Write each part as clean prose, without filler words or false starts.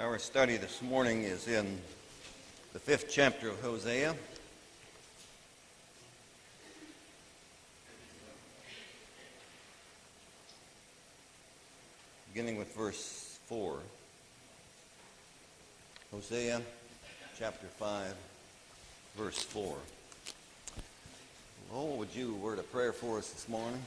Our study this morning is in the 5th chapter of Hosea. Beginning with verse 4. Hosea chapter 5, verse 4. Lowell, would you word a prayer for us this morning?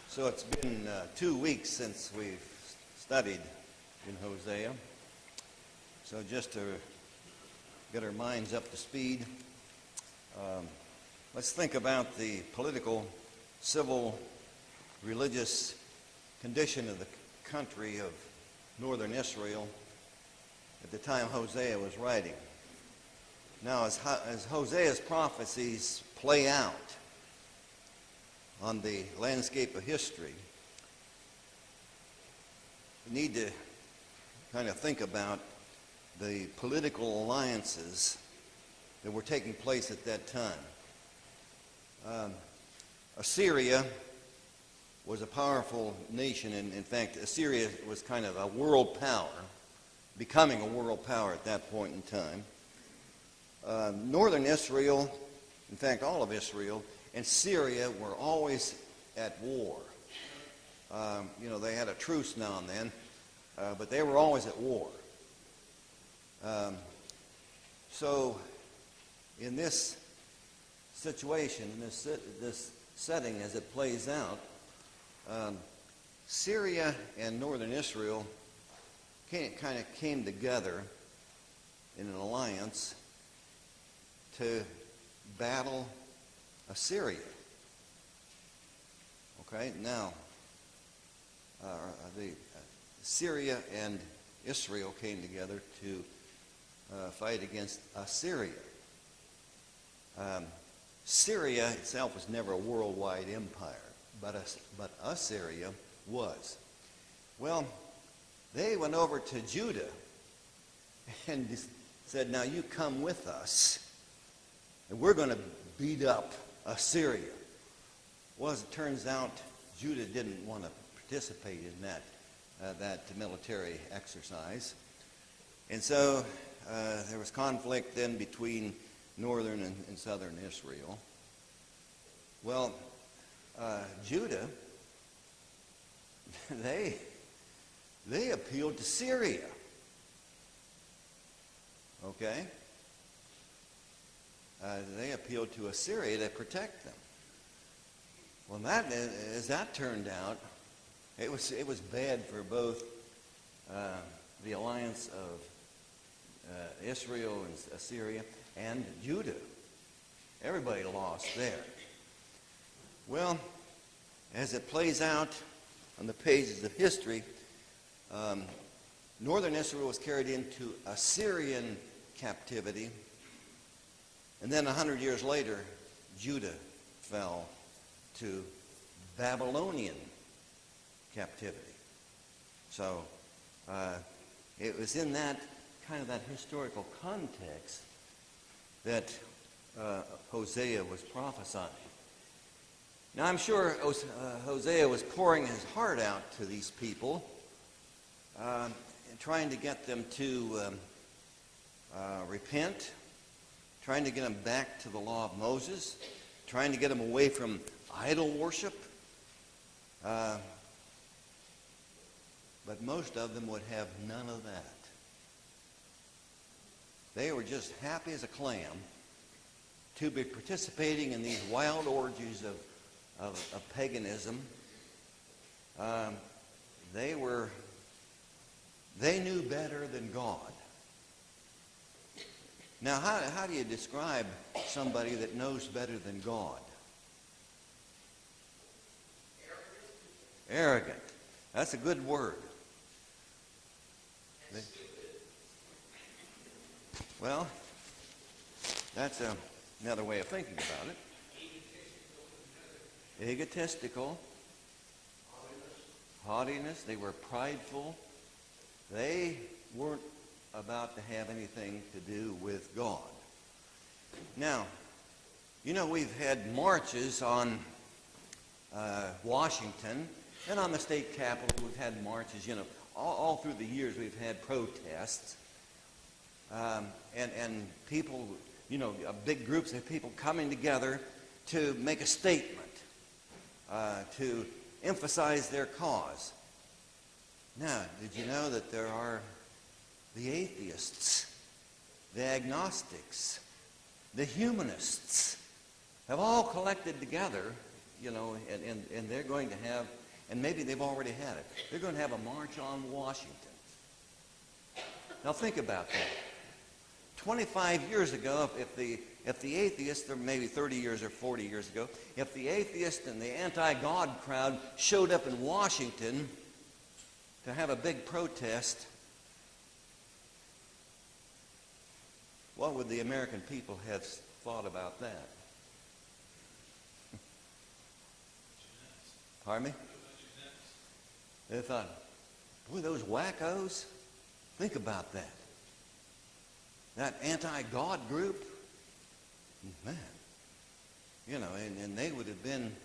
So it's been 2 weeks since we've studied in Hosea. So just to get our minds up to speed, let's think about the political, civil, religious condition of the country of northern Israel at the time Hosea was writing. Now, as Hosea's prophecies play out on the landscape of history, we need to kind of think about the political alliances that were taking place at that time. Assyria was a powerful nation, and in fact, Assyria was kind of a world power, becoming a world power at that point in time. Northern Israel, in fact, all of Israel, and Syria were always at war. They had a truce now and then, but they were always at war. So in this situation, in this setting as it plays out, Syria and northern Israel kind of came together in an alliance to battle Assyria. Okay, now Syria and Israel came together to fight against Assyria. Syria itself was never a worldwide empire, but Assyria was. Well, they went over to Judah and said, "Now you come with us, and we're going to beat up Assyria." Well, as it turns out, Judah didn't want to participate in that military exercise. And so there was conflict then between northern and southern Israel. Well, Judah, they appealed to Syria. Okay? They appealed to Assyria to protect them. Well, as that turned out, it was bad for both the alliance of Israel and Assyria and Judah. Everybody lost there. Well, as it plays out on the pages of history, northern Israel was carried into Assyrian captivity. And then 100 years later, Judah fell to Babylonian captivity. So it was in that historical context that Hosea was prophesying. Now, I'm sure Hosea was pouring his heart out to these people, and trying to get them to repent, trying to get them back to the law of Moses, trying to get them away from idol worship. Uh, but most of them would have none of that. They were just happy as a clam to be participating in these wild orgies of paganism. They knew better than God. Now, how do you describe somebody that knows better than God? Arrogant. That's a good word. Well, that's another way of thinking about it. Egotistical. Haughtiness. They were prideful. They weren't about to have anything to do with God. Now, you know, we've had marches on Washington, and on the state capitol we've had marches, you know, all through the years we've had protests. And people, you know, big groups of people coming together to make a statement, to emphasize their cause. Now, did you know that there are the atheists, the agnostics, the humanists have all collected together, you know, and they're going to have, and maybe they've already had it, they're going to have a march on Washington. Now think about that. 25 years ago, if the atheists, or maybe 30 years or 40 years ago, if the atheist and the anti-God crowd showed up in Washington to have a big protest, what would the American people have thought about that? Pardon me? They thought, boy, those wackos, think about that. That anti-God group, man, you know, and they would have been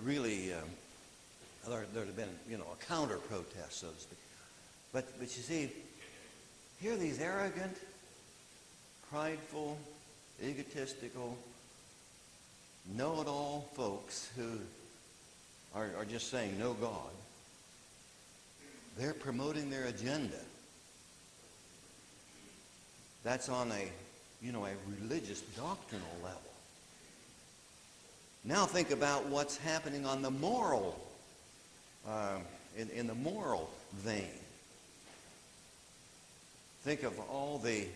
really, there'd have been, you know, a counter-protest, so to speak. But you see, here are these arrogant, prideful, egotistical, know-it-all folks who are just saying no God. They're promoting their agenda. That's on a religious doctrinal level. Now think about what's happening on the moral, in the moral vein. Think of all the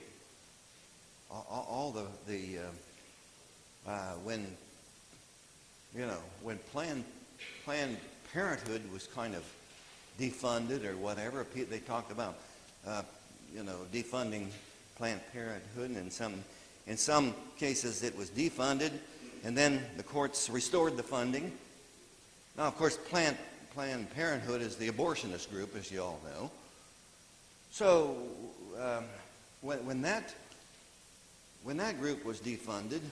when Planned Parenthood was kind of defunded or whatever, they talked about defunding Planned Parenthood, and in some cases it was defunded, and then the courts restored the funding. Now, of course, Planned Parenthood is the abortionist group, as you all know. So when that group was defunded,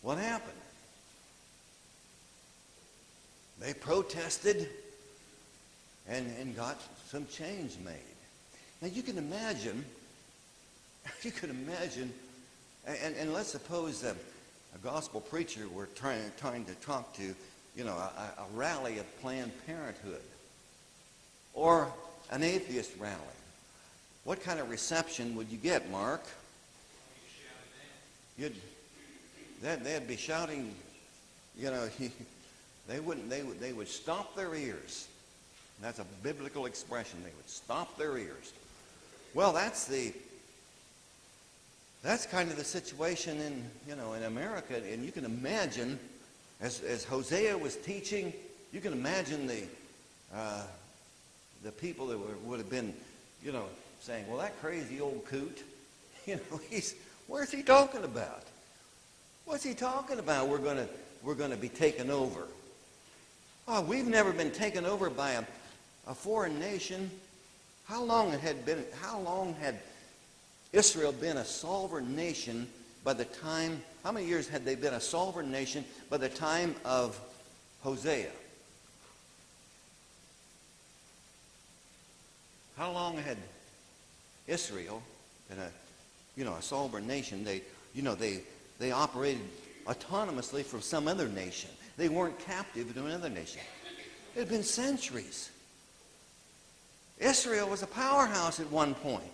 what happened? They protested and got some change made. Now you can imagine, and let's suppose a gospel preacher were trying to talk to, a rally of Planned Parenthood or an atheist rally. What kind of reception would you get, Mark? They'd be shouting, they would stop their ears. That's a biblical expression. They would stop their ears. Well, that's kind of the situation in America, and you can imagine, as Hosea was teaching, you can imagine the people that would have been, saying, "Well, that crazy old coot, where's he talking about? What's he talking about? We're going to be taken over. Oh, we've never been taken over by a foreign nation. How long had Israel been a sovereign nation by the time, how many years had they been a sovereign nation by the time of Hosea? How long had Israel been a sovereign nation? They operated autonomously from some other nation. They weren't captive to another nation. It had been centuries. Israel was a powerhouse at one point.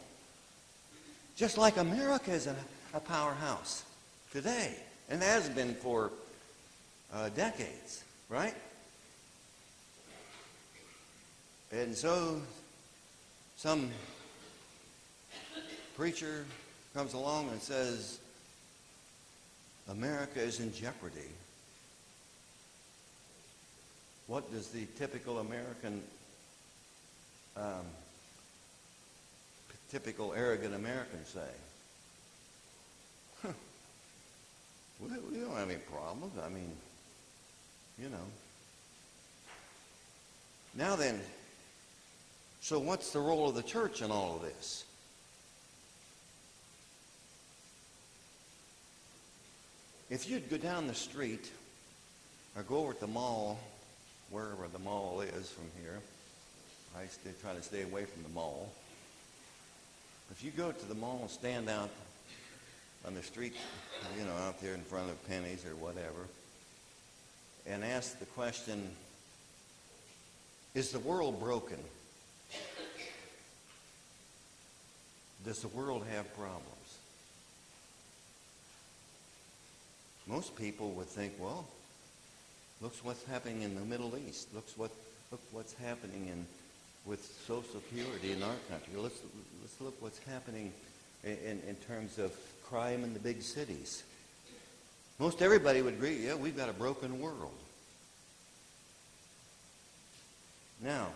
Just like America is a powerhouse today. And has been for decades, right? And so some preacher comes along and says, America is in jeopardy. What does the typical American, typical arrogant American say? Huh. We don't have any problems. I mean, you know. Now then, so what's the role of the church in all of this? If you'd go down the street or go over to the mall, wherever the mall is from here, I try to stay away from the mall. If you go to the mall and stand out on the street, you know, out there in front of Penny's or whatever, and ask the question, is the world broken? Does the world have problems? Most people would think, well, look what's happening in the Middle East. Look what's happening with social security in our country. Let's look what's happening in terms of crime in the big cities. Most everybody would agree, yeah, we've got a broken world. Now,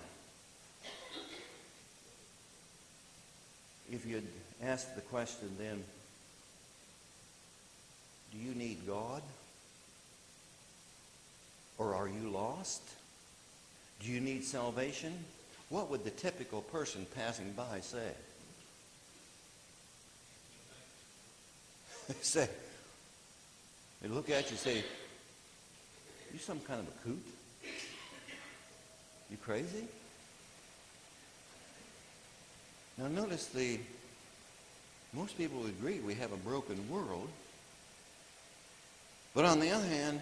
if you'd ask the question then, do you need God? Or are you lost? Do you need salvation? What would the typical person passing by say? They look at you and say, you some kind of a coot? You crazy? Now notice most people would agree we have a broken world. But on the other hand,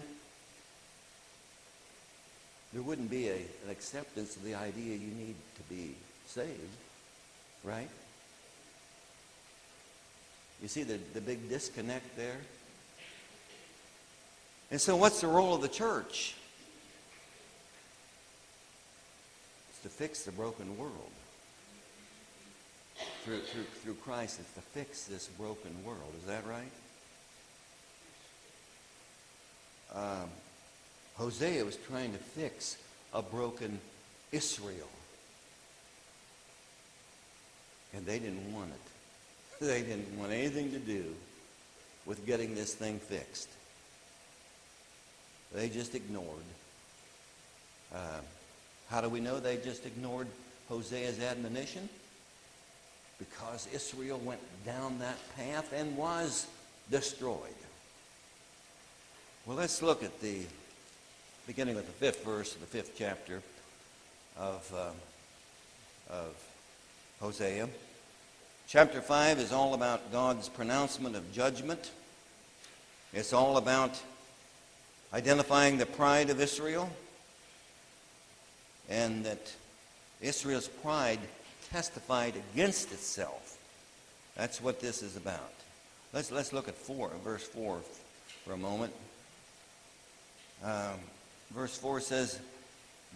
there wouldn't be an acceptance of the idea you need to be saved, right? You see the big disconnect there? And so what's the role of the church? It's to fix the broken world. Through Christ, it's to fix this broken world. Is that right? Hosea was trying to fix a broken Israel. And they didn't want it. They didn't want anything to do with getting this thing fixed. They just ignored. How do we know they just ignored Hosea's admonition? Because Israel went down that path and was destroyed. Well, let's look at beginning with the 5th verse of the 5th chapter of Hosea. Chapter 5 is all about God's pronouncement of judgment. It's all about identifying the pride of Israel, and that Israel's pride testified against itself. That's what this is about. Let's look at verse 4 for a moment. Verse 4 says,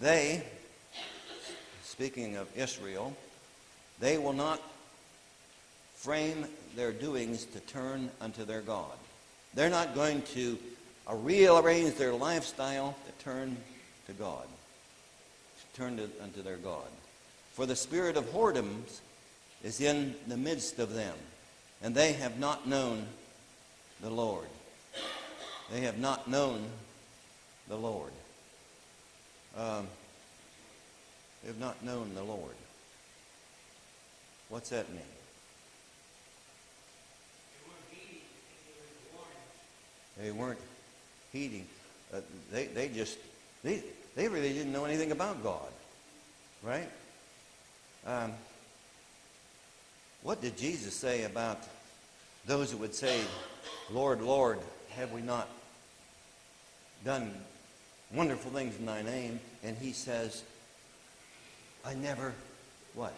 they, speaking of Israel, they will not frame their doings to turn unto their God. They're not going to rearrange their lifestyle to turn to God, to turn unto their God. For the spirit of whoredoms is in the midst of them, and they have not known the Lord. They have not known the Lord. They have not known the Lord. What's that mean? They weren't heeding. They really didn't know anything about God, right? What did Jesus say about those who would say, Lord, Lord, have we not done wonderful things in thy name, and he says, I never, what?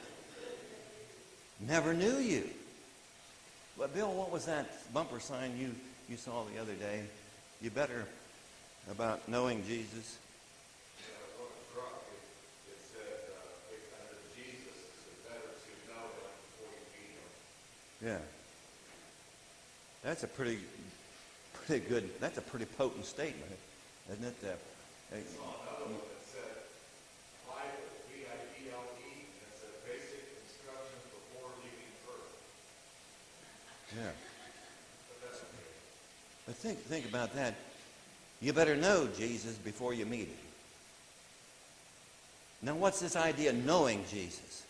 Never knew you. But Bill, what was that bumper sign you saw the other day? You better about knowing Jesus. Yeah, on a truck, it said, Jesus is better to know him before you meet him. Yeah. That's a pretty good, that's a pretty potent statement, isn't it? I saw another one that said, Bible, B-I-B-L-E, and it said basic instructions before leaving Earth. Yeah. But that's okay. But think about that. You better know Jesus before you meet him. Now, what's this idea of knowing Jesus?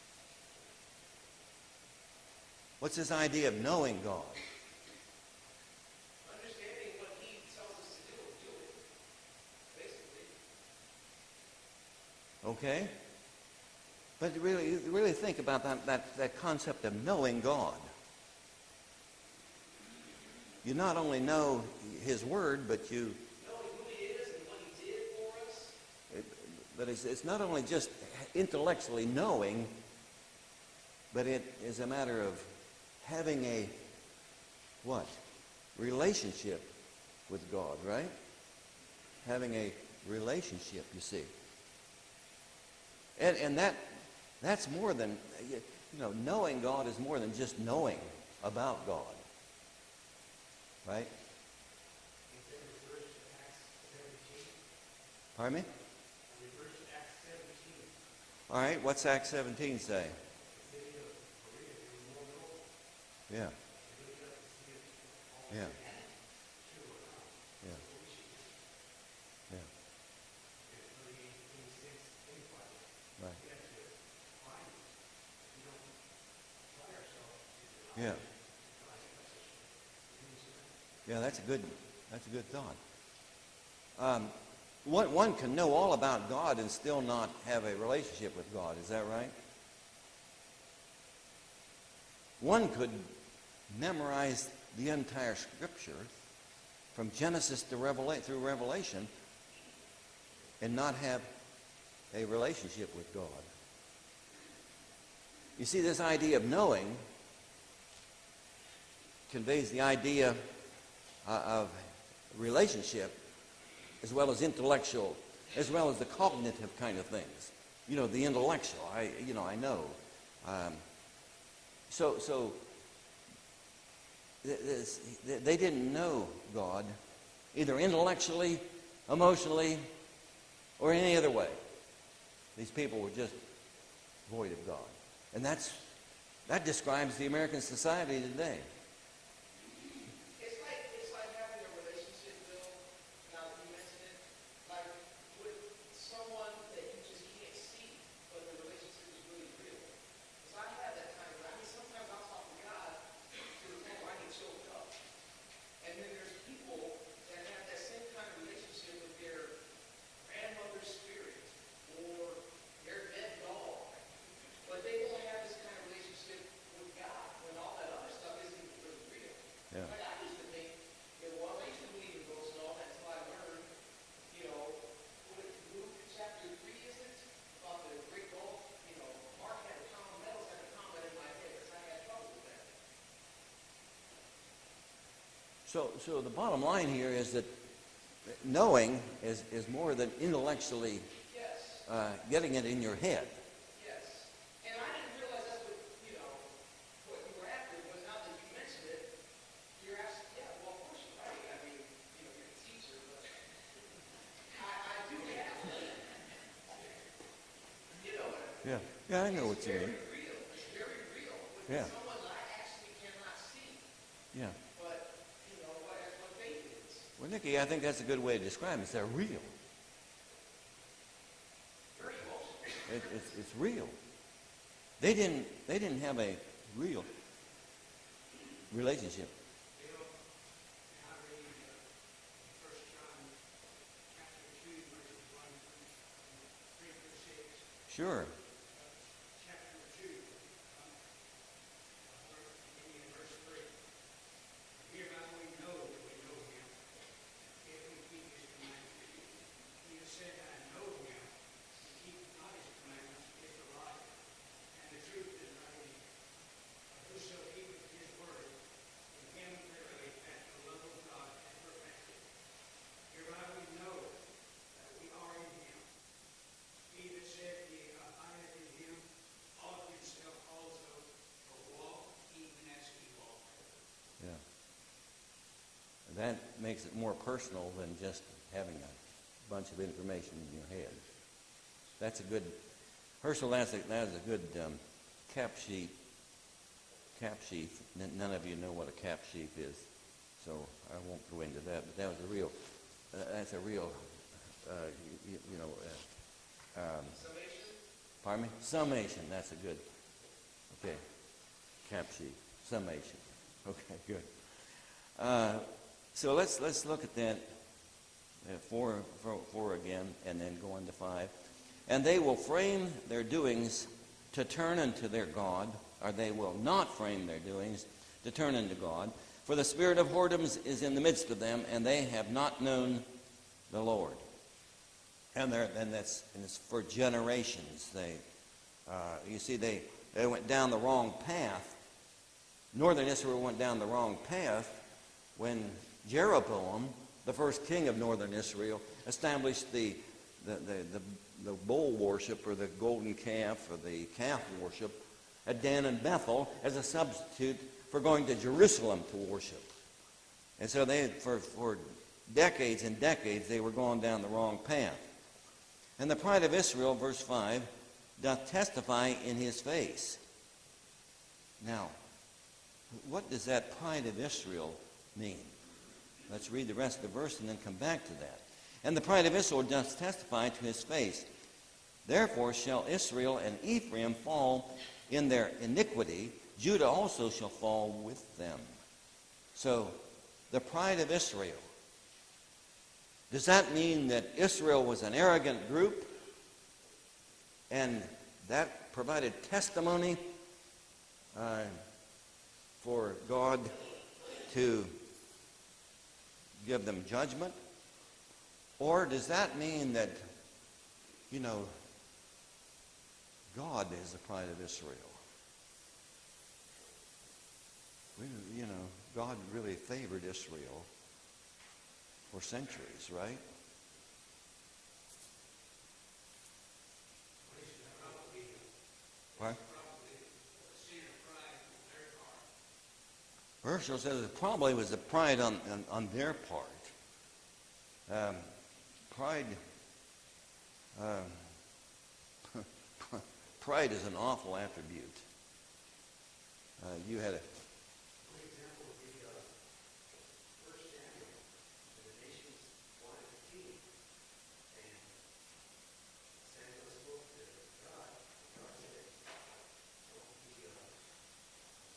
What's this idea of knowing God? Understanding what he tells us to do it, basically. Okay? But really think about that concept of knowing God. You not only know his word, but you... Knowing who he is and what he did for us. But it's not only just intellectually knowing, but it is a matter of having a, what? Relationship with God, right? Having a relationship, you see. And that's more than, knowing God is more than just knowing about God. Right? Pardon me? All right, what's Acts 17 say? Yeah. Yeah. Yeah. Yeah. Right. Yeah. Yeah, that's a good thought. One can know all about God and still not have a relationship with God. Is that right? One could memorize the entire Scripture from Genesis to through Revelation and not have a relationship with God. You see, this idea of knowing conveys the idea of relationship as well as intellectual, as well as the cognitive kind of things. The intellectual, I know. So they didn't know God either intellectually, emotionally, or any other way. These people were just void of God. And that describes the American society today. It's like having a relationship, Bill, now that you mention it, like with someone that you just can't see, but the relationship is really real. Because I have that kind of, sometimes I'll talk to God to the point where I get choked up. And then there's people that have that same kind of relationship with their grandmother's spirit or their dead dog. But they won't have this kind of relationship with God when all that other stuff isn't really real. Yeah. Like I used to think, I used to believe in ghosts and all that until I learned, Luke chapter 3, is it? About the great gulf, Mark had a common, that was like a comment in my head because I had trouble with that. So the bottom line here is that knowing is more than intellectually Yes. getting it in your head. Yes. And I didn't realize that's what you were after, but now that you mentioned it, you're asking, yeah, well, of course you're right. I mean, you're a teacher, but I do have that. You know what I mean? Yeah, I know what you mean. It's very real. It's very real. With Yeah. someone that I actually cannot see, Yeah. but, that's what faith is. Well, Nikki, I think that's a good way to describe it. They're real. Very emotional. It's real. They didn't have a real relationship. I read 1 John chapter 2, verses 1 through 3 through 6. Sure. Chapter 2, beginning in verse 3. Hereby we know that we know him, if we keep his commandments. He has said that makes it more personal than just having a bunch of information in your head. That's a good, Herschel, that's a good cap sheet. Cap sheaf. None of you know what a cap sheaf is, so I won't go into that. But that was a real, that's a real, Summation? Pardon me? Summation. That's a good. Okay. Cap sheet. Summation. Okay. Good. So let's look at that. Four again, and then go on to 5. And they will frame their doings to turn unto their God, or they will not frame their doings to turn unto God. For the spirit of whoredoms is in the midst of them, and they have not known the Lord. And it's for generations. They went down the wrong path. Northern Israel went down the wrong path when Jeroboam, the first king of northern Israel, established the bull worship, or the golden calf, or the calf worship at Dan and Bethel as a substitute for going to Jerusalem to worship. And so they, for decades and decades, they were going down the wrong path. And the pride of Israel, verse 5, doth testify in his face. Now, what does that pride of Israel mean? Let's read the rest of the verse and then come back to that. And the pride of Israel doth testify to his face. Therefore shall Israel and Ephraim fall in their iniquity. Judah also shall fall with them. So, the pride of Israel. Does that mean that Israel was an arrogant group and that provided testimony for God to give them judgment? Or does that mean that, God is the pride of Israel? God really favored Israel for centuries, right? What? Herschel says it probably was the pride on their part. Pride pride is an awful attribute. You had a... For example, the first Samuel, the nations wanted a king, and Samuel spoke to God, and God said, so he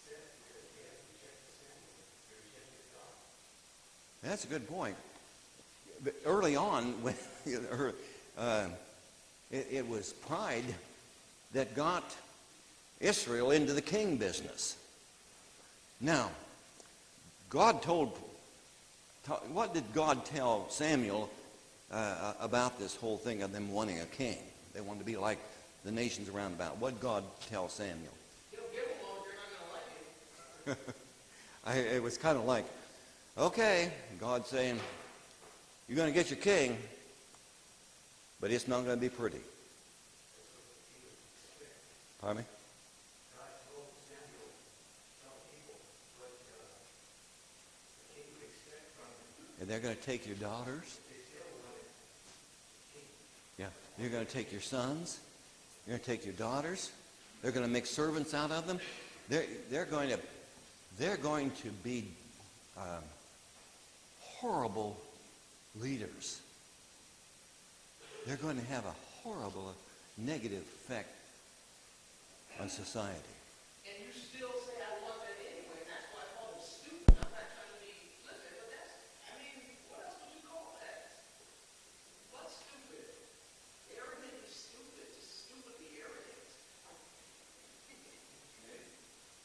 said because they had rejected Samuel, they rejected God. That's a good point. But early on, when it was pride that got Israel into the king business. Now, what did God tell Samuel about this whole thing of them wanting a king? They wanted to be like the nations around about. What did God tell Samuel? You'll get along, you're not going to like it. It was kind of like, okay, God saying, you're going to get your king, but it's not going to be pretty. Pardon me? God told Samuel, tell people what the king would expect from him. And they're going to take your daughters. They still wanted a king. Yeah. You're going to take your sons. You're going to take your daughters. They're going to make servants out of them. They're going to be horrible leaders. They're going to have a horrible negative effect on society. And you still say, I want that anyway, and that's why I call them stupid. I'm not trying to be flippant, but what else would you call that? What's stupid? Arrogant is stupid, just stupidly arrogant.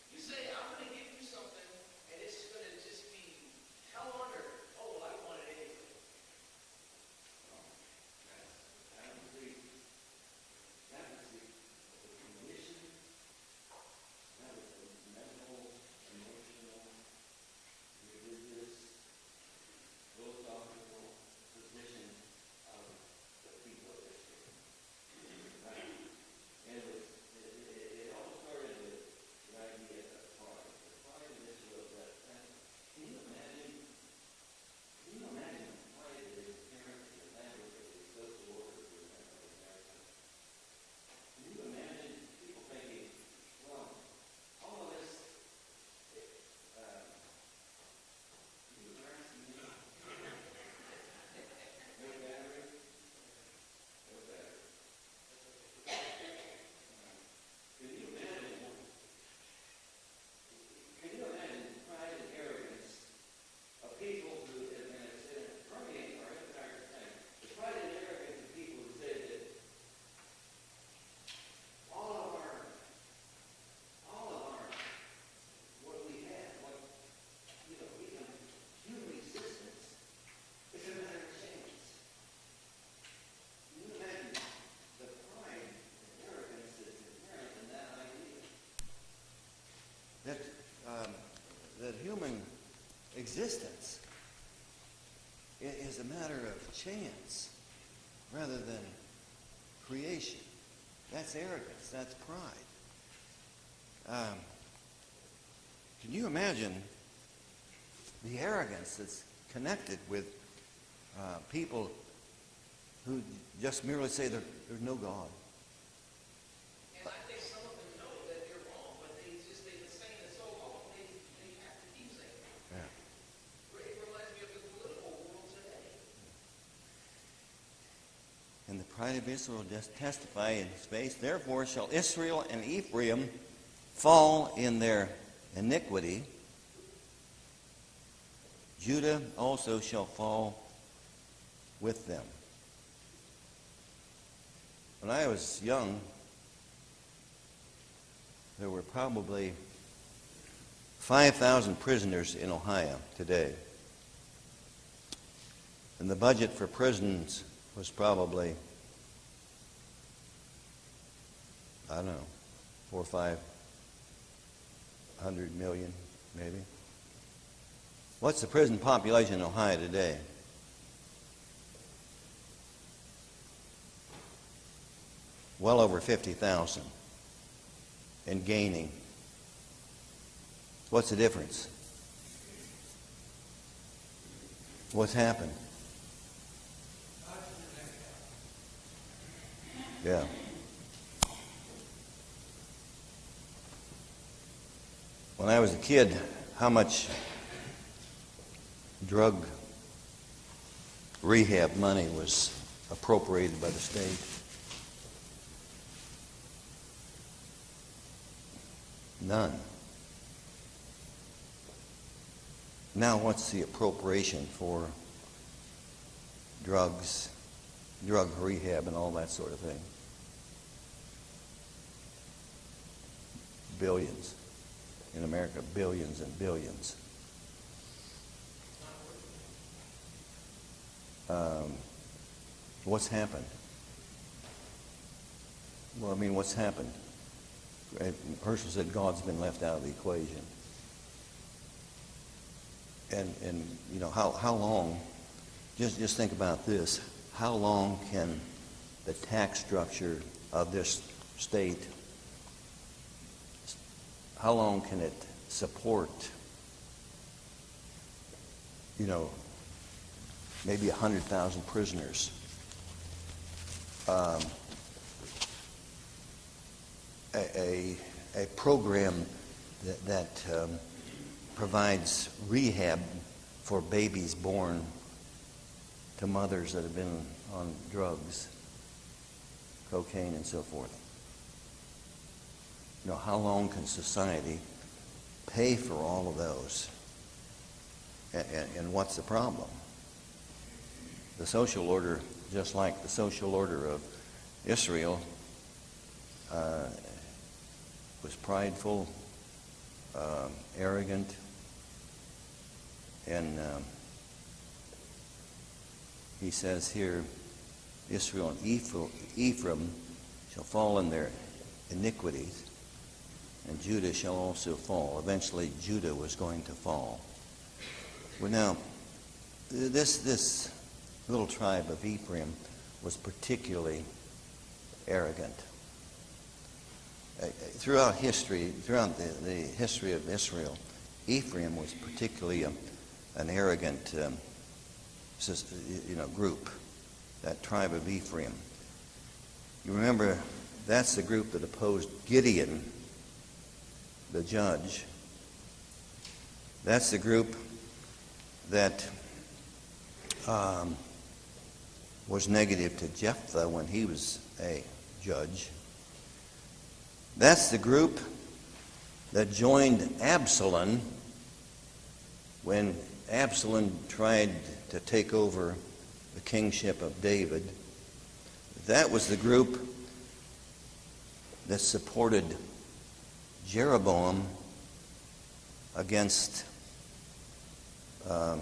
You say, I'm going to give you something, and it's going to just be hell on earth. Oh, well, I want it anyway. existence is a matter of chance rather than creation. That's arrogance. That's pride. Can you imagine the arrogance that's connected with people who just merely say there's no God? And I think some of them know that they're wrong, but they've been saying it so long, they have to keep saying it. Yeah. It reminds me of the political world today. And the pride of Israel does testify in space. Therefore shall Israel and Ephraim fall in their iniquity. Judah also shall fall with them. When I was young, there were probably 5,000 prisoners in Ohio today. And the budget for prisons was probably, I don't know, 400 or 500 million, maybe. What's the prison population in Ohio today? Well over 50,000 and gaining. What's the difference? What's happened? Yeah. When I was a kid, how much drug rehab money was appropriated by the state? None. Now what's the appropriation for drugs, drug rehab, and all that sort of thing? Billions. In America, billions and billions. What's happened? Well, I mean, what's happened? Herschel said God's been left out of the equation. And you know, how long, just think about this, how long can the tax structure of this state, how long can it support, you know, maybe 100,000 prisoners? A program that provides rehab for babies born to mothers that have been on drugs, cocaine, and so forth. You know, how long can society pay for all of those? And what's the problem? The social order, just like the social order of Israel, was prideful, arrogant, and he says here, Israel and Ephraim shall fall in their iniquities, and Judah shall also fall. Eventually, Judah was going to fall. Well, now, this little tribe of Ephraim was particularly arrogant. Throughout history, throughout the history of Israel, Ephraim was particularly an arrogant group, that tribe of Ephraim. You remember, that's the group that opposed Gideon, the judge. That's the group that was negative to Jephthah when he was a judge. That's the group that joined Absalom when Absalom tried to take over the kingship of David. That was the group that supported Jeroboam against in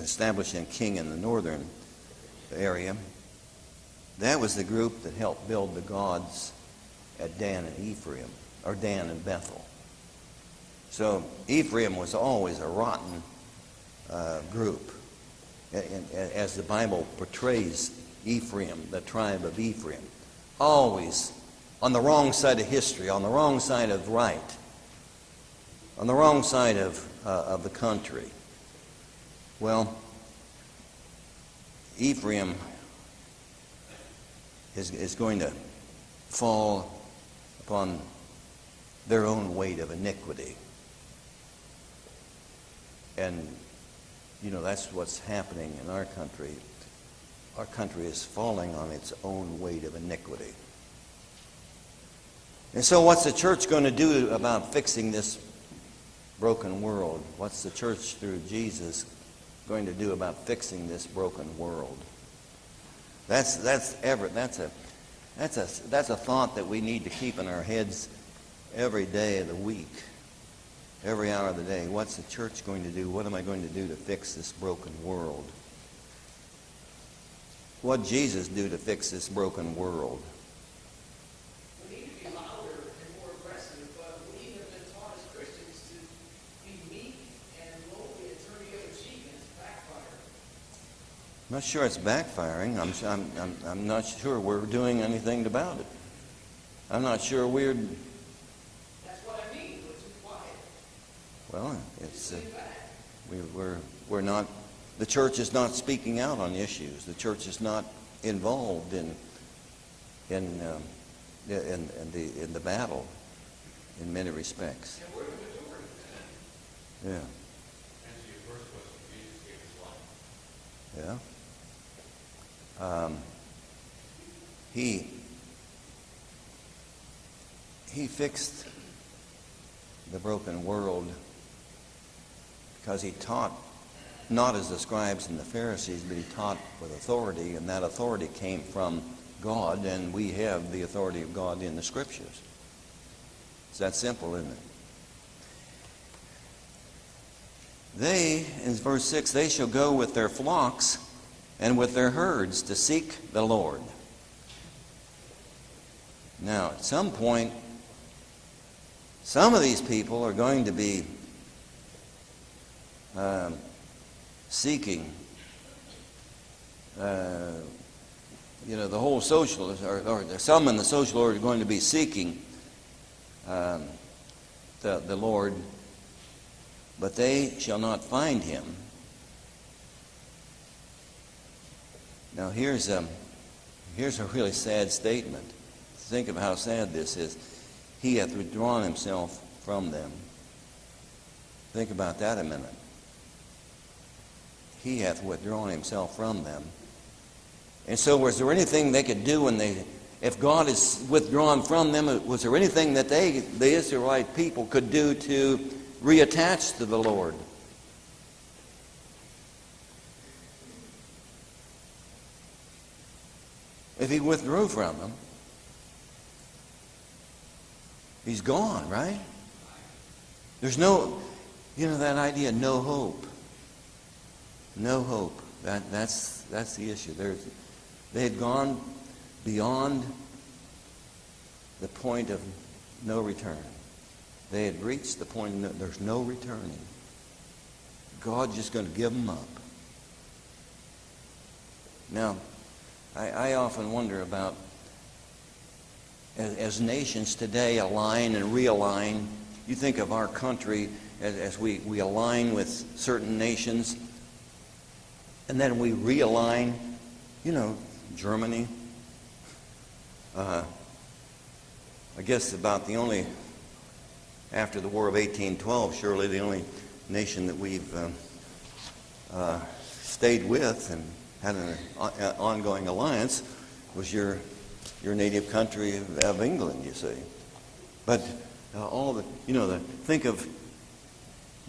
establishing a king in the northern area. That was the group that helped build the gods at Dan and Ephraim, or Dan and Bethel. So Ephraim was always a rotten group. As the Bible portrays Ephraim, the tribe of Ephraim, always on the wrong side of history, on the wrong side of right, on the wrong side of the country. Well, Ephraim is going to fall upon their own weight of iniquity. And, you know, that's what's happening in our country. Our country is falling on its own weight of iniquity. And so what's the church going to do about fixing this broken world? What's the church through Jesus going to do about fixing this broken world? That's a thought that we need to keep in our heads every day of the week, every hour of the day. What's the church going to do? What am I going to do to fix this broken world? What did Jesus do to fix this broken world? We need to be louder and more aggressive, but we have been taught as Christians to be meek and lowly and turn the other cheek, and it's backfiring. I'm not sure it's backfiring. I'm not sure we're doing anything about it. I'm not sure we're... That's what I mean. We're too quiet. Well, it's... Stay back. We're not... The church is not speaking out on issues. The church is not involved in the battle in many respects. And we're the majority. Yeah. Answer your first question, Jesus gave his life. Yeah. He fixed the broken world because he taught not as the scribes and the Pharisees, but he taught with authority, and that authority came from God, and we have the authority of God in the Scriptures. It's that simple, isn't it? They, in verse 6, they shall go with their flocks and with their herds to seek the Lord. Now, at some point, some of these people are going to be seeking, the whole socialists, or some in the social order are going to be seeking the Lord, but they shall not find him. Now here's a really sad statement. Think of how sad this is. He hath withdrawn himself from them. Think about that a minute. He hath withdrawn himself from them. And so was there anything they could do if God is withdrawn from them, was there anything that the Israelite people could do to reattach to the Lord? If he withdrew from them, he's gone, right? There's no, that idea, no hope. No hope. That's the issue. They had gone beyond the point of no return. They had reached the point of there's no returning. God's just going to give them up. Now, I often wonder about, as nations today align and realign, you think of our country as we align with certain nations, and then we realign, Germany. I guess about the only, after the War of 1812, surely the only nation that we've stayed with and had an ongoing alliance was your native country of England, you see. But think of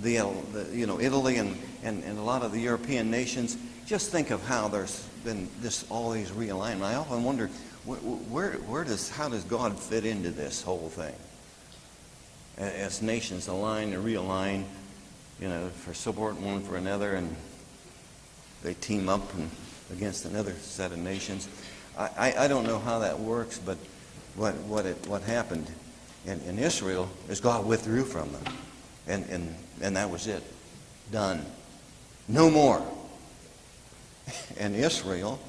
Italy and a lot of the European nations. Just think of how there's been all these realignment. I often wonder how does God fit into this whole thing? As nations align and realign, for support one for another, and they team up against another set of nations. I don't know how that works, but what happened in Israel is God withdrew from them. And that was it. Done. No more. And Israel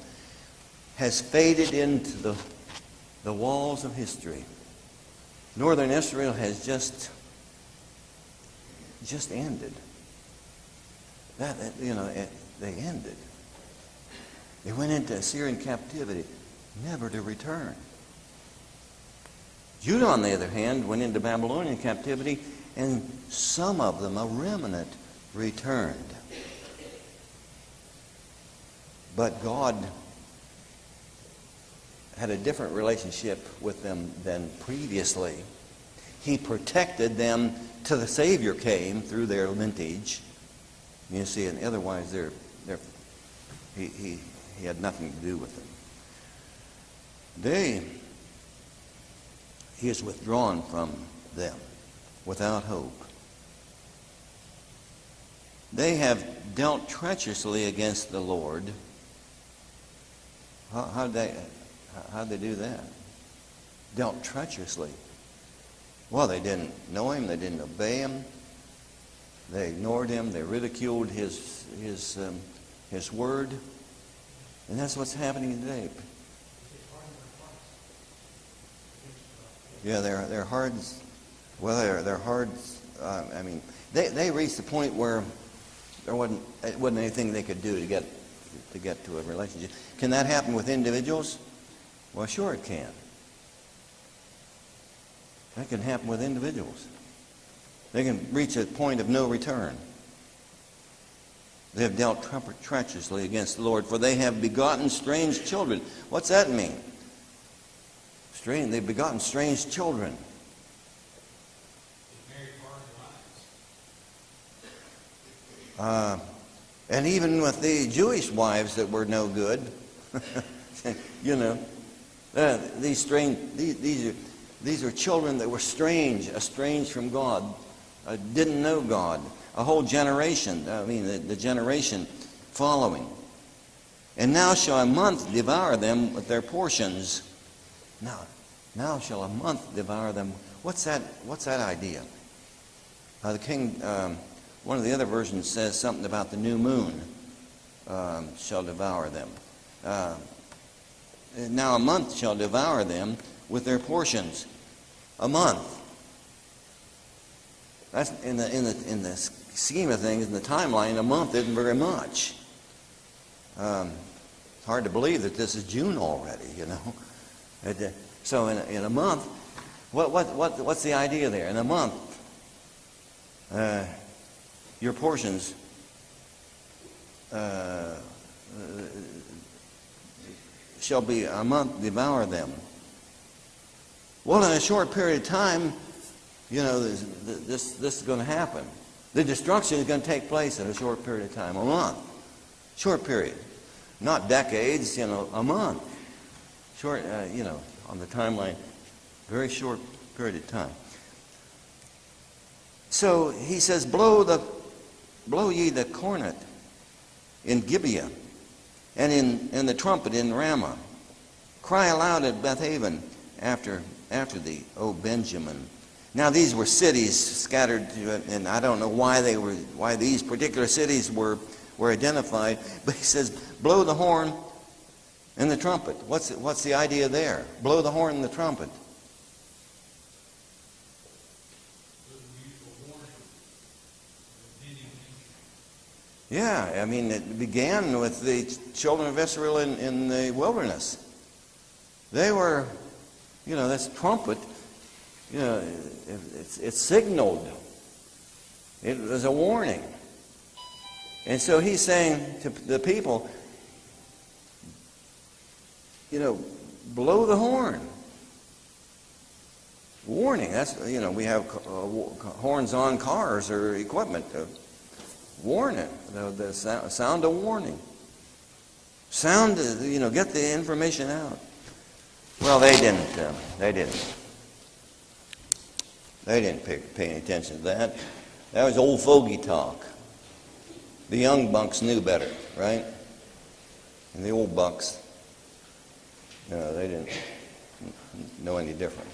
has faded into the walls of history. Northern Israel has just ended. They ended. They went into Assyrian captivity, never to return. Judah, on the other hand, went into Babylonian captivity, and some of them, a remnant, returned. But God had a different relationship with them than previously. He protected them till the Savior came through their lineage. You see, and otherwise he had nothing to do with them. He is withdrawn from them without hope. They have dealt treacherously against the Lord. How'd they do that? Dealt treacherously. Well, they didn't know him. They didn't obey him. They ignored him. They ridiculed his word. And that's what's happening today. Yeah, their hearts. Well, their hearts. They reached the point where there wasn't anything they could do to get to a relationship. Can that happen with individuals? Well, sure it can. That can happen with individuals. They can reach a point of no return. They have dealt treacherously against the Lord, for they have begotten strange children. What's that mean? They've begotten strange children. And even with the Jewish wives that were no good, these are children that were estranged from God, didn't know God. A whole generation, the generation following. And now shall a month devour them with their portions. Now shall a month devour them. What's that idea? The king, one of the other versions says something about the new moon shall devour them. Now a month shall devour them with their portions. A month. That's in the scheme of things, in the timeline, a month isn't very much. It's hard to believe that this is June already, So in a month, what's the idea there? In a month, your portions shall be a month devour them. Well, in a short period of time, this is going to happen. The destruction is going to take place in a short period of time, a month. Short period. Not decades, a month. Short, on the timeline, very short period of time. So he says, blow ye the cornet in Gibeah, and in the trumpet in Ramah. Cry aloud at Bethaven after thee, O Benjamin. Now these were cities scattered, and I don't know why these particular cities were identified, but he says, blow the horn and the trumpet. What's the idea there? Blow the horn and the trumpet. Yeah, it began with the children of Israel in the wilderness. They were, this trumpet, it signaled. It was a warning. And so he's saying to the people, blow the horn. Warning. That's, we have horns on cars or equipment. Warning. The sound of warning. Sound, get the information out. Well, they didn't pay any attention to that. That was old fogey talk. The young bucks knew better, right? And the old bucks, they didn't know any different.